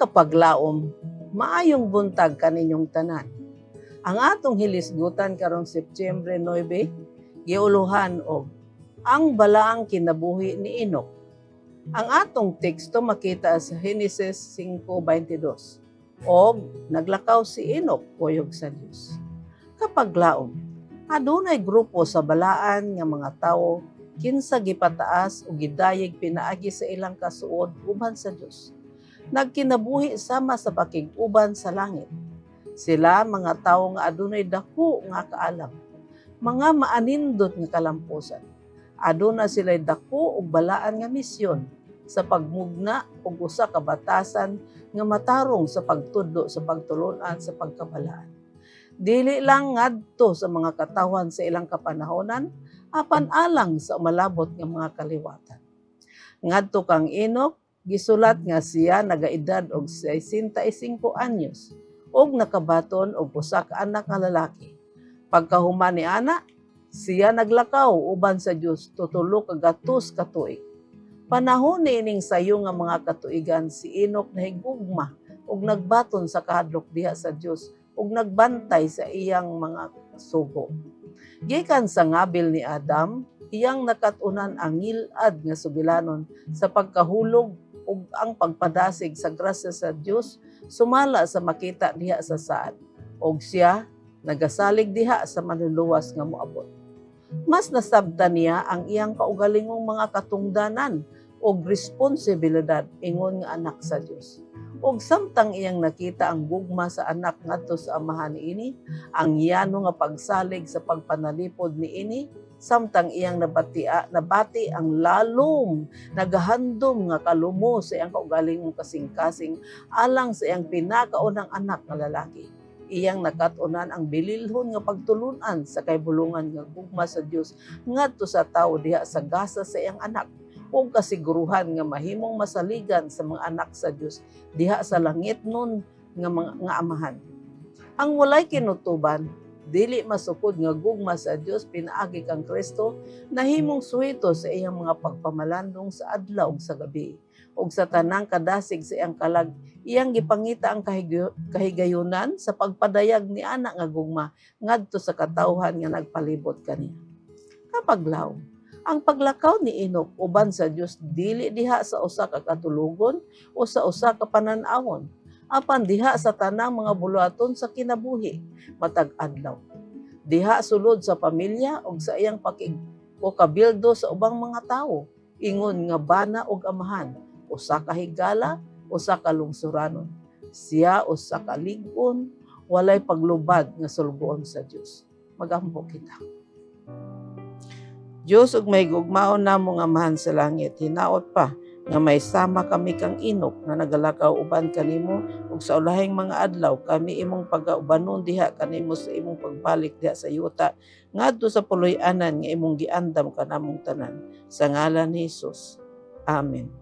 kapaglaom, maayong buntag kaninyong tanan. Ang atong hilisgutan karong Setyembre 9, giuluhan og ang balaang kinabuhi ni Enoch. Ang atong teksto makita sa Genesis 5:22. Og naglakaw si Enoch kuyog sa Dios. Kapaglaom, adunay grupo sa balaan nga mga tawo kinsa gipataas o gidayeg pinaagi sa ilang kasuod uban sa Dios. Nagkinabuhi sama sa pakig-uban sa langit. Sila mga tawo nga adunay dako nga kaalam, mga maanindot nga kalampusan. Aduna sila'y dako ug balaan nga misyon sa pagmugna ug usa ka batasan nga matarong sa pagtudlo sa pagtulunan sa pagkabalaan. Dili lang ngadto sa mga katawan sa ilang kapanahonan, apan alang sa umalabot nga mga kaliwatan. Ngadto kang Enoch, gisulat nga siya nagaedad og 65 anyos og nakabaton og usa ka anak nga lalaki. Pagkahuman ni ana, siya naglakaw uban sa Dios tutulo ka gatos ka tuig. Panahon niining sayo nga mga katuigan si Enoch nahigugma ug nagbaton sa kahadlok diha sa Dios ug nagbantay sa iyang mga sugo. Gikan sa ngabil ni Adam, iyang nakatunan ang ngilad nga sugilanon sa pagkahulog ug ang pagpadasig sa grasya sa Dios sumala sa makita diha sa saad. Og siya nagasalig diha sa manluluwas nga moabot. Mas nasabtan niya ang iyang kaugalingong mga katungdanan og responsibilidad ingon nga anak sa Dios. Og samtang iyang nakita ang gugma sa anak ngadto sa amahan niini, ang yano nga pagsalig sa pagpanalipod niini, samtang iyang nabati ang lalong nagahandom nga kalumo sa iyang kaugalingong kasing-kasing alang sa iyang pinakaunang anak nga lalaki. Iyang nakatunan ang bililhon nga pagtulunan sa kaybulungan nga gugma sa Dios ngadto sa tawo diha sa gasa sa iyang anak ug kasiguruhan nga mahimong masaligan sa mga anak sa Dios diha sa langit nun nga amahan. Ang walay kinutuban, dili masukod nga gugma sa Dios pinaagi kang Kristo nahimong suhito sa iyang mga pagpamalandong sa adlaw ug sa gabi ug sa tanang kadasig sa iyang kalag. Iyang gipangita ang kahigayunan sa pagpadayag ni ana nga gugma ngadto sa katawhan nga nagpalibot kaniya. Kapaglaom, ang paglakaw ni Enoch uban sa Dios dili diha sa usa ka katulugon o sa usa ka panan-awon, apan diha sa tanang mga buluhaton sa kinabuhi matag adlaw. Diha sulod sa pamilya ug sa iyang kabildo sa ubang mga tawo, ingon nga bana ug amahan, usa ka higala, usa ka lungsuranon. Siya usa ka lig-on, walay paglubad nga sulgoon sa Dios. Magampo kita. Diyos ug may gugmaon namo nga amahan sa langit, hinaot pa nga may sama kami kang Enoch nga nagalakaw uban kanimo ug sa ulahing mga adlaw kami imong pagaubanon diha kanimo sa imong pagbalik diha sa yuta ngadto sa puloy-anan nga imong giandam kanamong tanan sa ngalan ni Hesus. Amen.